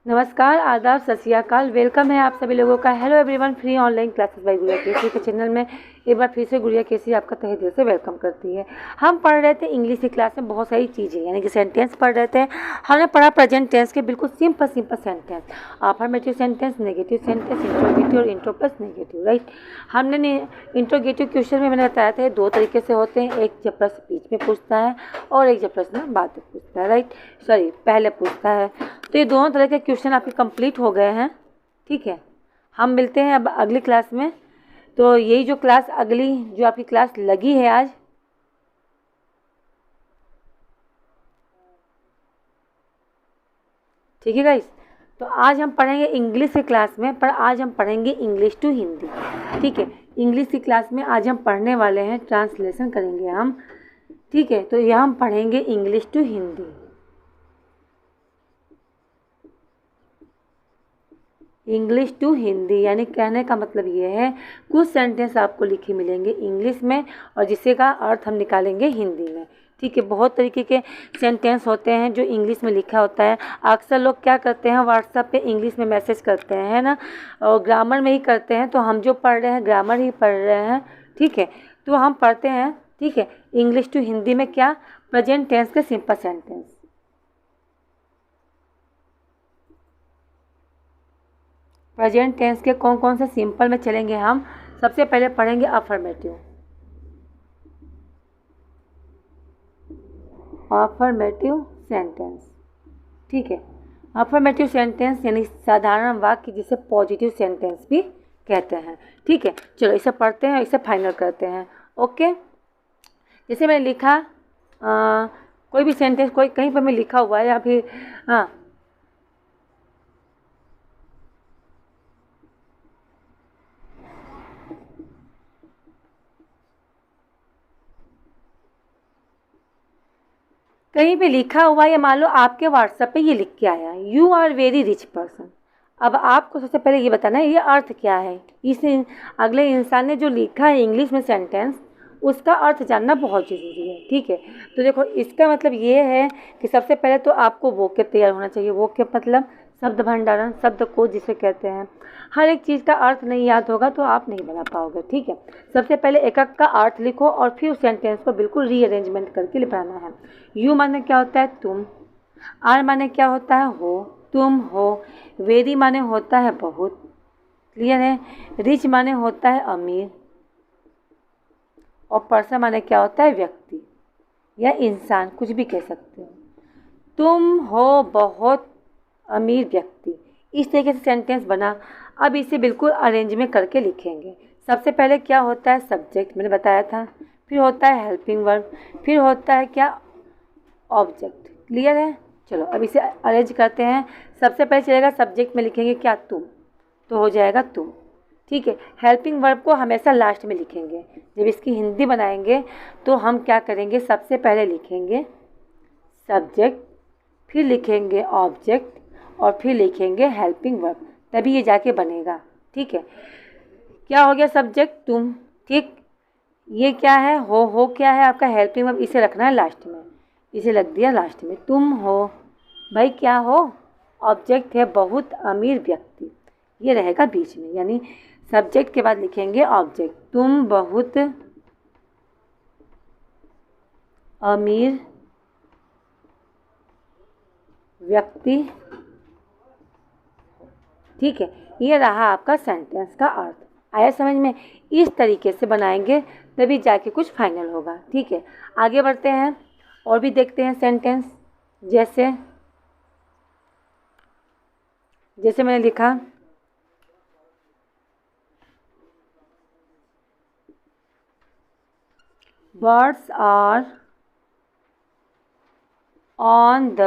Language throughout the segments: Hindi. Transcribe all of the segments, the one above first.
नमस्कार, आदाब, सत श्री अकाल। वेलकम है आप सभी लोगों का। Hello everyone, free online classes bye गुड़िया केसी के चैनल में एक बार फिर से गुड़िया केसी आपका तहे दिल से वेलकम करती है। हम पढ़ रहे थे इंग्लिश की क्लास में बहुत सारी चीज़ें, यानी कि सेंटेंस पढ़ रहे थे। हमने पढ़ा प्रेजेंट टेंस के बिल्कुल simple sentence, affirmative sentence, negative sentence, interrogative और इंट्रो प्लस नेगेटिव, राइट। हमने इंट्रोगेटिव क्वेश्चन में मैंने बताया था दो तरीके से होते हैं, एक जब प्रश्न बीच में पूछता है और एक जब प्रश्न बाद में पूछता है, राइट, सॉरी पहले पूछता है। तो ये दोनों तरह के क्वेश्चन आपके कंप्लीट हो गए हैं, ठीक है। हम मिलते हैं अब अगली क्लास में। तो यही जो क्लास अगली जो आपकी क्लास लगी है आज, ठीक है गाइस। तो आज हम पढ़ेंगे इंग्लिश की क्लास में, पर आज हम पढ़ेंगे इंग्लिश टू हिंदी, ठीक है। इंग्लिश की क्लास में आज हम पढ़ने वाले हैं, ट्रांसलेशन करेंगे हम, ठीक है। तो यह हम पढ़ेंगे English to Hindi. English to Hindi यानी कहने का मतलब ये है कुछ सेंटेंस आपको लिखे मिलेंगे इंग्लिश में और जिससे का अर्थ हम निकालेंगे हिंदी में, ठीक है। बहुत तरीके के सेंटेंस होते हैं जो इंग्लिश में लिखा होता है। अक्सर लोग क्या करते हैं, व्हाट्सएप पे इंग्लिश में मैसेज करते हैं, है ना, और ग्रामर में ही करते हैं। तो हम जो पढ़ रहे हैं ग्रामर ही पढ़ रहे हैं, ठीक है। तो हम पढ़ते हैं, ठीक है, इंग्लिश टू हिंदी में क्या, प्रेजेंट टेंस के सिंपल सेंटेंस। प्रेजेंट टेंस के कौन कौन से सिंपल में चलेंगे हम। सबसे पहले पढ़ेंगे अफर्मेटिव सेंटेंस, ठीक है। अफर्मेटिव सेंटेंस यानी साधारण वाक्य जिसे पॉजिटिव सेंटेंस भी कहते हैं, ठीक है। चलो इसे पढ़ते हैं, इसे फाइनल करते हैं, ओके। जैसे मैंने लिखा कोई भी सेंटेंस कोई कहीं पर मैं लिखा हुआ है या फिर कहीं पे लिखा हुआ है, मान लो आपके व्हाट्सएप पे ये लिख के आया, you are very rich person. अब आपको सबसे पहले ये बताना है ये अर्थ क्या है। इस अगले इंसान ने जो लिखा है इंग्लिश में सेंटेंस, उसका अर्थ जानना बहुत ज़रूरी है, ठीक है। तो देखो इसका मतलब ये है कि सबसे पहले तो आपको वोकैब तैयार होना चाहिए। वोकैब मतलब शब्द भंडारण, शब्द को जिसे कहते हैं। हर एक चीज़ का अर्थ नहीं याद होगा तो आप नहीं बना पाओगे, ठीक है। सबसे पहले एक एक का अर्थ लिखो और फिर उस सेंटेंस को बिल्कुल रीअरेंजमेंट करके लिखवाना है। यू माने क्या होता है तुम, आर माने क्या होता है हो, तुम हो। वेरी माने होता है बहुत, क्लियर है। रिच माने होता है अमीर, और पर्सन माने क्या होता है व्यक्ति या इंसान, कुछ भी कह सकते हो। तुम हो बहुत अमीर व्यक्ति, इस तरीके से सेंटेंस बना। अब इसे बिल्कुल अरेंज में करके लिखेंगे। सबसे पहले क्या होता है सब्जेक्ट, मैंने बताया था, फिर होता है हेल्पिंग वर्ब, फिर होता है क्या ऑब्जेक्ट, क्लियर है। चलो अब इसे अरेंज करते हैं। सबसे पहले चलेगा सब्जेक्ट में लिखेंगे क्या तुम, तो हो जाएगा तुम, ठीक है। हेल्पिंग वर्ब को हमेशा लास्ट में लिखेंगे। जब इसकी हिंदी बनाएंगे तो हम क्या करेंगे, सबसे पहले लिखेंगे सब्जेक्ट, फिर लिखेंगे ऑब्जेक्ट और फिर लिखेंगे हेल्पिंग वर्ब, तभी ये जाके बनेगा, ठीक है। क्या हो गया सब्जेक्ट तुम, ठीक। ये क्या है हो क्या है आपका हेल्पिंग वर्ब, इसे रखना है लास्ट में, इसे लग दिया लास्ट में। तुम हो भाई क्या हो, ऑब्जेक्ट है बहुत अमीर व्यक्ति, ये रहेगा बीच में, यानी सब्जेक्ट के बाद लिखेंगे ऑब्जेक्ट। तुम बहुत अमीर व्यक्ति, ठीक है। ये रहा आपका सेंटेंस का अर्थ। आया समझ में। इस तरीके से बनाएंगे तभी जाके कुछ फाइनल होगा, ठीक है। आगे बढ़ते हैं और भी देखते हैं सेंटेंस। जैसे मैंने लिखा birds are on the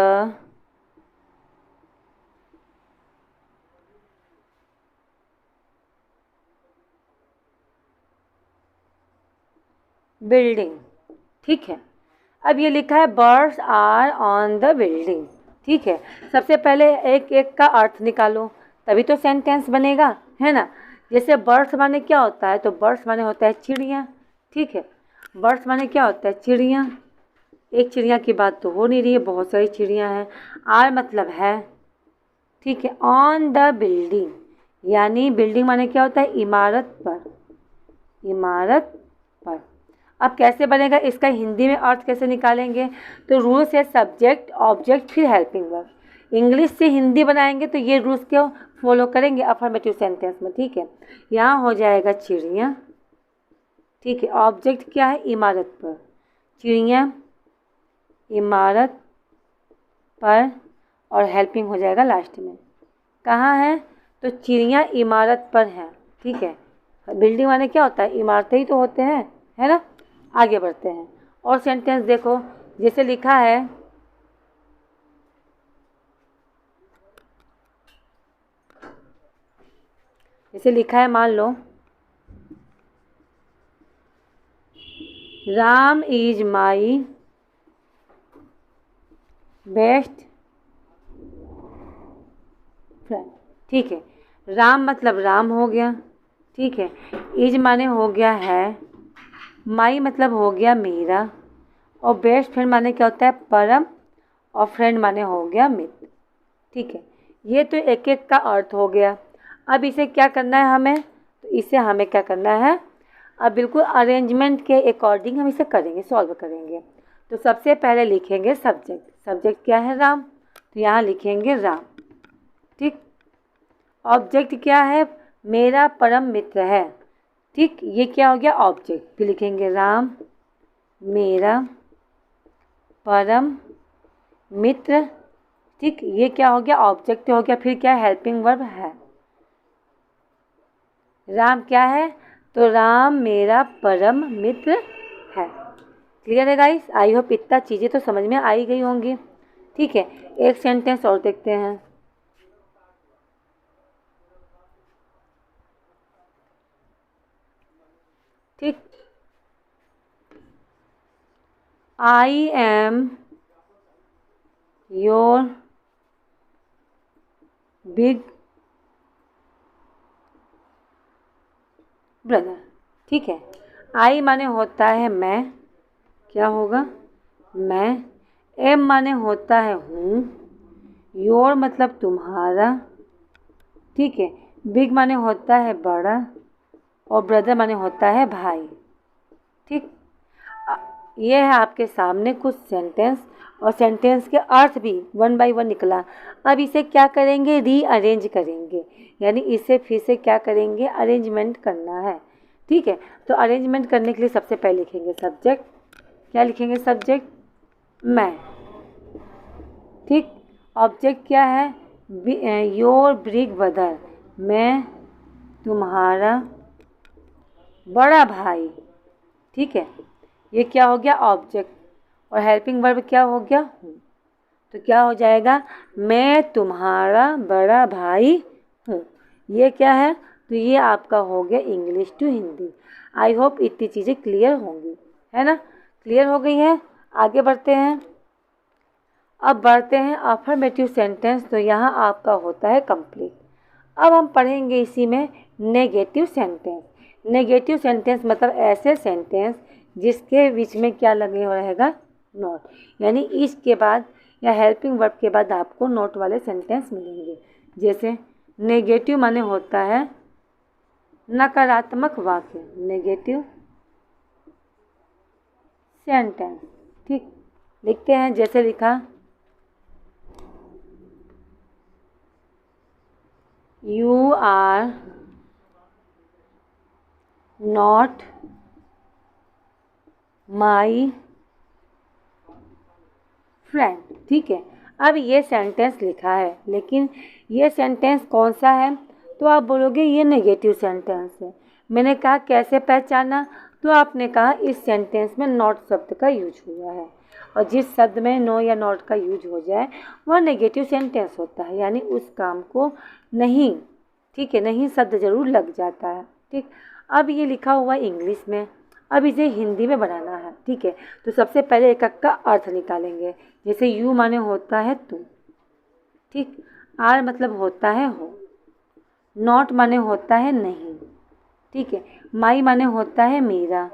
building, ठीक है। अब ये लिखा है birds are on the building, ठीक है। सबसे पहले एक एक का अर्थ निकालो तभी तो सेंटेंस बनेगा, है ना। जैसे बर्ड्स माने क्या होता है, तो बर्ड्स माने होता है चिड़िया, ठीक है। बर्ड्स माने क्या होता है चिड़िया, एक चिड़िया की बात तो हो नहीं रही है, बहुत सारी चिड़िया हैं। आर मतलब है, ठीक है। ऑन द बिल्डिंग, यानी बिल्डिंग माने क्या होता है, इमारत पर, इमारत पर। अब कैसे बनेगा इसका हिंदी में अर्थ कैसे निकालेंगे, तो रूल्स है सब्जेक्ट ऑब्जेक्ट फिर हेल्पिंग वर्ब। इंग्लिश से हिंदी बनाएंगे तो ये रूल्स क्यों फॉलो करेंगे अफर्मेटिव सेंटेंस में, ठीक है। यहाँ हो जाएगा चिड़िया, ठीक है। ऑब्जेक्ट क्या है, इमारत पर, चिड़िया इमारत पर, और हेल्पिंग हो जाएगा लास्ट में। कहाँ है, तो चिड़िया इमारत पर है, ठीक है। बिल्डिंग माने क्या होता है, इमारतें ही तो होते हैं, है ना। आगे बढ़ते हैं और सेंटेंस देखो, जैसे लिखा है मान लो Ram is my best friend, ठीक है। राम मतलब राम हो गया, ठीक है। इज माने हो गया है, माई मतलब हो गया मेरा, और बेस्ट फ्रेंड माने क्या होता है, परम, और फ्रेंड माने हो गया मित्र, ठीक है। ये तो एक एक का अर्थ हो गया। अब इसे क्या करना है हमें, तो इसे हमें क्या करना है, अब बिल्कुल अरेंजमेंट के अकॉर्डिंग हम इसे करेंगे, सॉल्व करेंगे। तो सबसे पहले लिखेंगे सब्जेक्ट, सब्जेक्ट क्या है, राम, तो यहाँ लिखेंगे राम, ठीक। ऑब्जेक्ट क्या है, मेरा परम मित्र है, ठीक। ये क्या हो गया ऑब्जेक्ट, फिर लिखेंगे राम मेरा परम मित्र, ठीक। ये क्या हो गया ऑब्जेक्ट हो गया, फिर क्या हेल्पिंग वर्ब है, राम क्या है, तो राम मेरा परम मित्र है। क्लियर है गाइस, आई होप इतना चीज़ें तो समझ में आई गई होंगी, ठीक है। एक सेंटेंस और देखते हैं, ठीक। I am your big brother, ठीक है। आई माने होता है मैं, क्या होगा मैं, एम माने होता है हूँ, योर मतलब तुम्हारा, ठीक है। बिग माने होता है बड़ा, और ब्रदर माने होता है भाई, ठीक। ये है आपके सामने कुछ सेंटेंस, और सेंटेंस के अर्थ भी वन बाय वन निकला। अब इसे क्या करेंगे, रीअरेंज करेंगे, यानी इसे फिर से क्या करेंगे, अरेंजमेंट करना है, ठीक है। तो अरेंजमेंट करने के लिए सबसे पहले लिखेंगे सब्जेक्ट, क्या लिखेंगे, सब्जेक्ट मैं, ठीक। ऑब्जेक्ट क्या है, योर बिग ब्रदर, मैं तुम्हारा बड़ा भाई, ठीक है। ये क्या हो गया ऑब्जेक्ट, और हेल्पिंग वर्ब क्या हो गया हूँ, तो क्या हो जाएगा, मैं तुम्हारा बड़ा भाई हूँ। ये क्या है, तो ये आपका हो गया English to Hindi. I hope इतनी चीज़ें क्लियर होंगी, है ना, क्लियर हो गई है। आगे बढ़ते हैं, अब बढ़ते हैं अफर्मेटिव सेंटेंस, तो यहाँ आपका होता है कंप्लीट। अब हम पढ़ेंगे इसी में नेगेटिव सेंटेंस। नेगेटिव सेंटेंस मतलब ऐसे सेंटेंस जिसके बीच में क्या लगे हो रहेगा, नॉट, यानी इसके बाद या हेल्पिंग वर्ब के बाद आपको नोट वाले सेंटेंस मिलेंगे। जैसे नेगेटिव माने होता है नकारात्मक वाक्य, नेगेटिव सेंटेंस, ठीक। लिखते हैं, जैसे लिखा you are not my friend, ठीक है। अब ये सेंटेंस लिखा है, लेकिन ये सेंटेंस कौन सा है, तो आप बोलोगे ये नेगेटिव सेंटेंस है। मैंने कहा कैसे पहचाना, तो आपने कहा इस सेंटेंस में नॉट शब्द का यूज हुआ है, और जिस शब्द में नो या नॉट का यूज हो जाए वह नेगेटिव सेंटेंस होता है, यानी उस काम को नहीं, ठीक है, नहीं शब्द जरूर लग जाता है, ठीक। अब ये लिखा हुआ इंग्लिश में, अब इसे हिंदी में बनाना है, ठीक है। तो सबसे पहले एक एक का अर्थ निकालेंगे। जैसे यू माने होता है तुम, ठीक। आर मतलब होता है हो, नॉट माने होता है नहीं, ठीक है। माई माने होता है मेरा,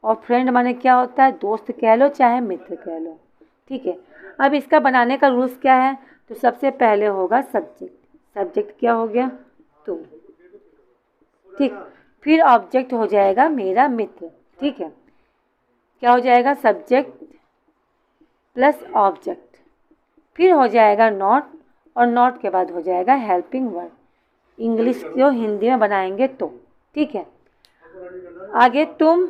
और फ्रेंड माने क्या होता है, दोस्त कह लो चाहे मित्र कह लो, ठीक है। अब इसका बनाने का रूल्स क्या है, तो सबसे पहले होगा सब्जेक्ट। सब्जेक्ट क्या हो गया? तुम। ठीक, फिर ऑब्जेक्ट हो जाएगा मेरा मित्र। ठीक है, क्या हो जाएगा? सब्जेक्ट प्लस ऑब्जेक्ट, फिर हो जाएगा नॉट, और नॉट के बाद हो जाएगा हेल्पिंग वर्ब। इंग्लिश को हिंदी में बनाएंगे तो। ठीक है, आगे तुम।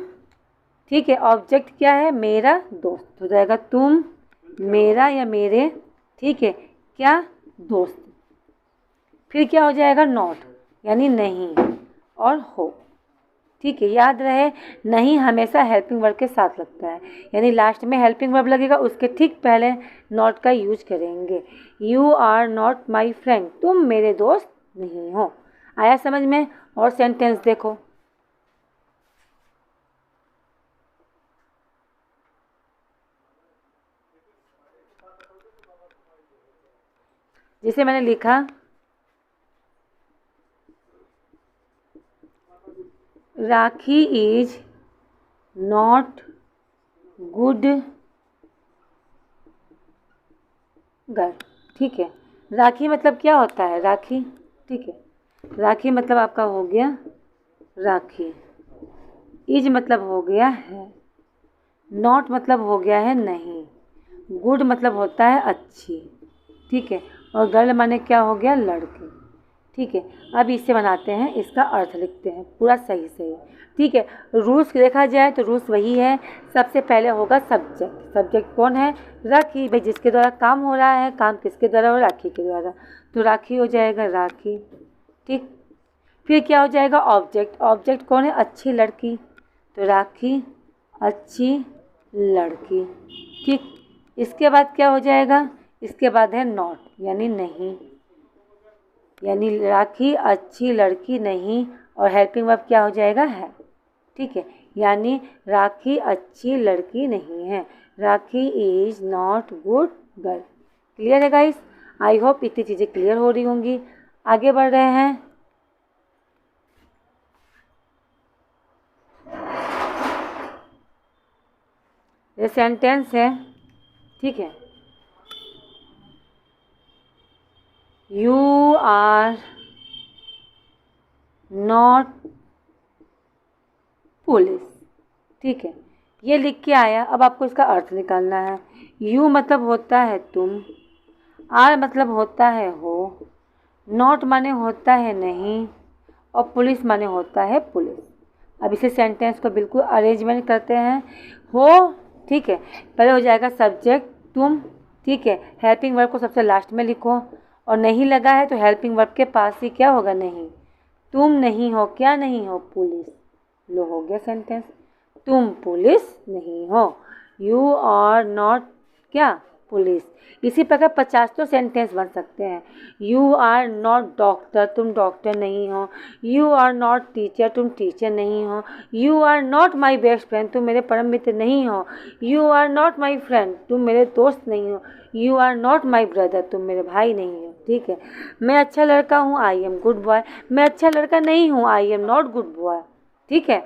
ठीक है, ऑब्जेक्ट क्या है? मेरा दोस्त हो जाएगा तुम, मेरा या मेरे। ठीक है, क्या? दोस्त। फिर क्या हो जाएगा? नॉट, यानी नहीं और हो। ठीक है, याद रहे नहीं हमेशा हेल्पिंग वर्ब के साथ लगता है, यानी लास्ट में हेल्पिंग वर्ब लगेगा, उसके ठीक पहले नॉट का यूज करेंगे। You are not my friend, तुम मेरे दोस्त नहीं हो। आया समझ में? और सेंटेंस देखो। जिसे मैंने लिखा, राखी इज नॉट गुड गर्ल। ठीक है, राखी मतलब क्या होता है? राखी। ठीक है, राखी मतलब आपका हो गया राखी। इज मतलब हो गया है, नॉट मतलब हो गया है नहीं, गुड मतलब होता है अच्छी। ठीक है, और गर्ल माने क्या हो गया? लड़की। ठीक है, अब इसे बनाते हैं, इसका अर्थ लिखते हैं पूरा सही सही। ठीक है, रूल्स देखा जाए तो रूल्स वही है। सबसे पहले होगा सब्जेक्ट। सब्जेक्ट कौन है? राखी, भाई जिसके द्वारा काम हो रहा है। काम किसके द्वारा हो? राखी के द्वारा, तो राखी हो जाएगा राखी। ठीक, फिर क्या हो जाएगा? ऑब्जेक्ट। ऑब्जेक्ट कौन है? अच्छी लड़की, तो राखी अच्छी लड़की। ठीक, इसके बाद क्या हो जाएगा? इसके बाद है नॉट, यानी नहीं, यानी राखी अच्छी लड़की नहीं, और हेल्पिंग वर्ब क्या हो जाएगा? है। ठीक है, यानी राखी अच्छी लड़की नहीं है। Rakhi is not good girl. Clear है गाइस? आई होप इतनी चीज़ें क्लियर हो रही होंगी। आगे बढ़ रहे हैं। ये सेंटेंस है। ठीक है, यू आर नॉट पुलिस। ठीक है, ये लिख के आया, अब आपको इसका अर्थ निकालना है। यू मतलब होता है तुम, आर मतलब होता है हो, नॉट माने होता है नहीं, और पुलिस माने होता है पुलिस। अब इसे सेंटेंस को बिल्कुल अरेंजमेंट करते हैं। हो, ठीक है, पहले हो जाएगा सब्जेक्ट तुम। ठीक है, हेल्पिंग वर्ब को सबसे लास्ट में लिखो, और नहीं लगा है तो हेल्पिंग वर्ब के पास ही क्या होगा? नहीं। तुम नहीं हो, क्या नहीं हो? पुलिस। लो, हो गया सेंटेंस। तुम पुलिस नहीं हो, यू आर नॉट क्या? पुलिस। इसी प्रकार 50 तो सेंटेंस बन सकते हैं। यू आर नॉट डॉक्टर, तुम डॉक्टर नहीं हो। यू आर नॉट टीचर, तुम टीचर नहीं हो। You are not my best friend, तुम मेरे परम मित्र नहीं हो। You are not my friend, तुम मेरे दोस्त नहीं हो। You are not my brother, तुम मेरे भाई नहीं हो। ठीक है, मैं अच्छा लड़का हूँ, आई एम गुड बॉय। मैं अच्छा लड़का नहीं हूँ, I am not good boy. ठीक है,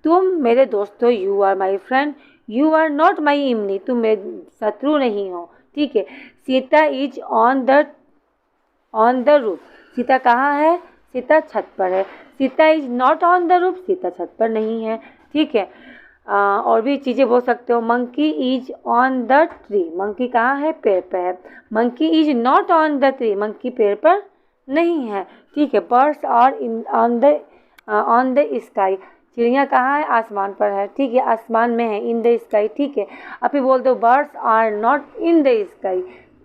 तुम मेरे दोस्त हो, you are my friend. You are not my enemy, तुम मेरे शत्रु नहीं हो। ठीक है, Sita is on the roof. Sita कहाँ है? सीता छत पर है। Sita is not on the roof, Sita छत पर नहीं है। ठीक है, और भी चीज़ें बोल सकते हो। Monkey is on the tree, monkey कहाँ है? पेड़ पर है। Monkey is not on the tree, monkey पेड़ पर नहीं है। ठीक है, birds are on the sky, चिड़िया कहाँ है? आसमान पर है। ठीक है, आसमान में है, इन द स्काई। ठीक है, अब फिर बोल दो birds are not in the sky,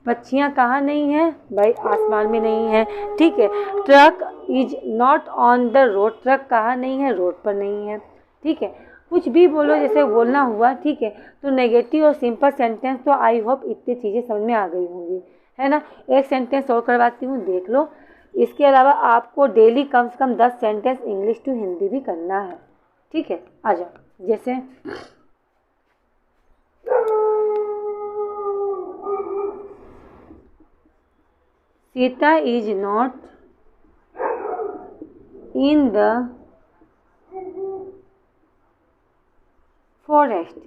पक्षियाँ कहाँ नहीं हैं? भाई आसमान में नहीं है। ठीक है, truck is not on the road, truck कहाँ नहीं है? रोड पर नहीं है। ठीक है, कुछ भी बोलो जैसे बोलना हुआ। ठीक है, तो नेगेटिव और सिंपल सेंटेंस तो आई होप इतनी चीज़ें समझ में आ गई होंगी, है ना। एक सेंटेंस और करवाती हूँ, देख लो। इसके अलावा आपको डेली कम से कम 10 सेंटेंस इंग्लिश टू हिंदी भी करना है। ठीक है, आ जाओ। जैसे Sita is not in the forest.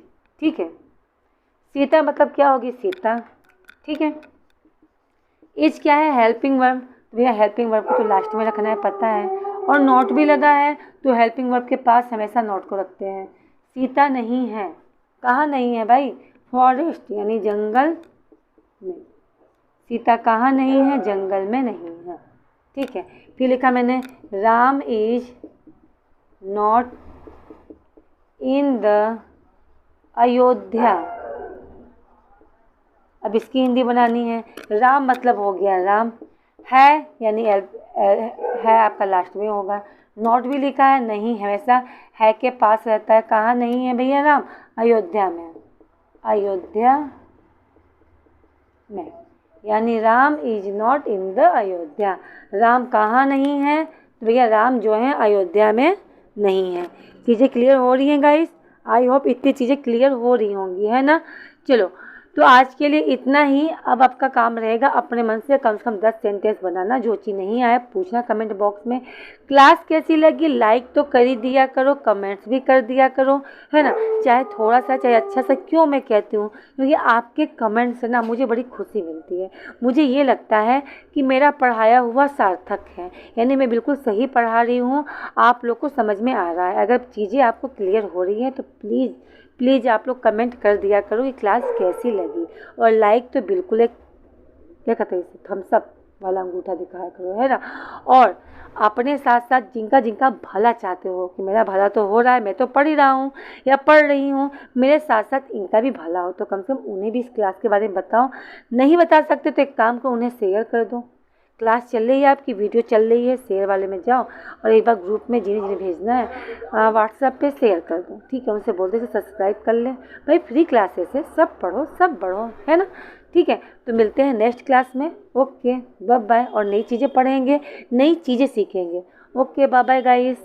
ठीक है, सीता मतलब क्या होगी? सीता। ठीक है, इज क्या है? Helping verb. तो भैया हेल्पिंग वर्ब को तो लास्ट में रखना है, पता है। और नॉट भी लगा है तो हेल्पिंग वर्ब के पास हमेशा नॉट को रखते हैं। सीता नहीं है, कहाँ नहीं है भाई? फॉरेस्ट यानी जंगल में। सीता कहाँ नहीं है? जंगल में नहीं है। ठीक है, फिर लिखा मैंने Ram is not in the Ayodhya. अब इसकी हिंदी बनानी है। राम मतलब हो गया राम, है यानी है आपका लास्ट में होगा। नॉट भी लिखा है, नहीं हमेशा है के पास रहता है। कहाँ नहीं है भैया राम? अयोध्या में। अयोध्या में यानी Ram is not in the Ayodhya. Ram कहाँ नहीं है? तो भैया राम जो है अयोध्या में नहीं है। चीज़ें क्लियर हो रही हैं गाइस? आई होप इतनी चीज़ें क्लियर हो रही होंगी, है ना। चलो, तो आज के लिए इतना ही। अब आपका काम रहेगा अपने मन से कम 10 सेंटेंस बनाना। जो चीज़ नहीं आया पूछना कमेंट बॉक्स में। क्लास कैसी लगी लाइक तो कर ही दिया करो, कमेंट्स भी कर दिया करो, है ना। चाहे थोड़ा सा चाहे अच्छा सा, क्यों मैं कहती हूँ, क्योंकि आपके कमेंट से ना मुझे बड़ी खुशी मिलती है। मुझे ये लगता है कि मेरा पढ़ाया हुआ सार्थक है, यानी मैं बिल्कुल सही पढ़ा रही हूँ, आप लोग को समझ में आ रहा है। अगर चीज़ें आपको क्लियर हो रही हैं तो प्लीज़ आप लोग कमेंट कर दिया करो कि क्लास कैसी लगी। और लाइक तो बिल्कुल एक क्या कहते हैं इसे, थम्स अप वाला अंगूठा दिखाया करो, है ना। और अपने साथ साथ जिनका भला चाहते हो कि मेरा भला तो हो रहा है, मैं तो पढ़ ही रहा हूँ या पढ़ रही हूँ, मेरे साथ साथ इनका भी भला हो, तो कम से कम उन्हें भी इस क्लास के बारे में बताओ। नहीं बता सकते तो एक काम करो, उन्हें शेयर कर दो। क्लास चल रही है आपकी, वीडियो चल रही है, शेयर वाले में जाओ और एक बार ग्रुप में जिन्हें भेजना है व्हाट्सएप पे शेयर कर दो। ठीक है, उनसे बोल दे सब्सक्राइब कर ले भाई। फ्री क्लासेस है, सब पढ़ो सब बढ़ो, है ना। ठीक है, तो मिलते हैं नेक्स्ट क्लास में। Okay bye bye. और नई चीज़ें पढ़ेंगे, नई चीज़ें सीखेंगे। Okay bye bye guys.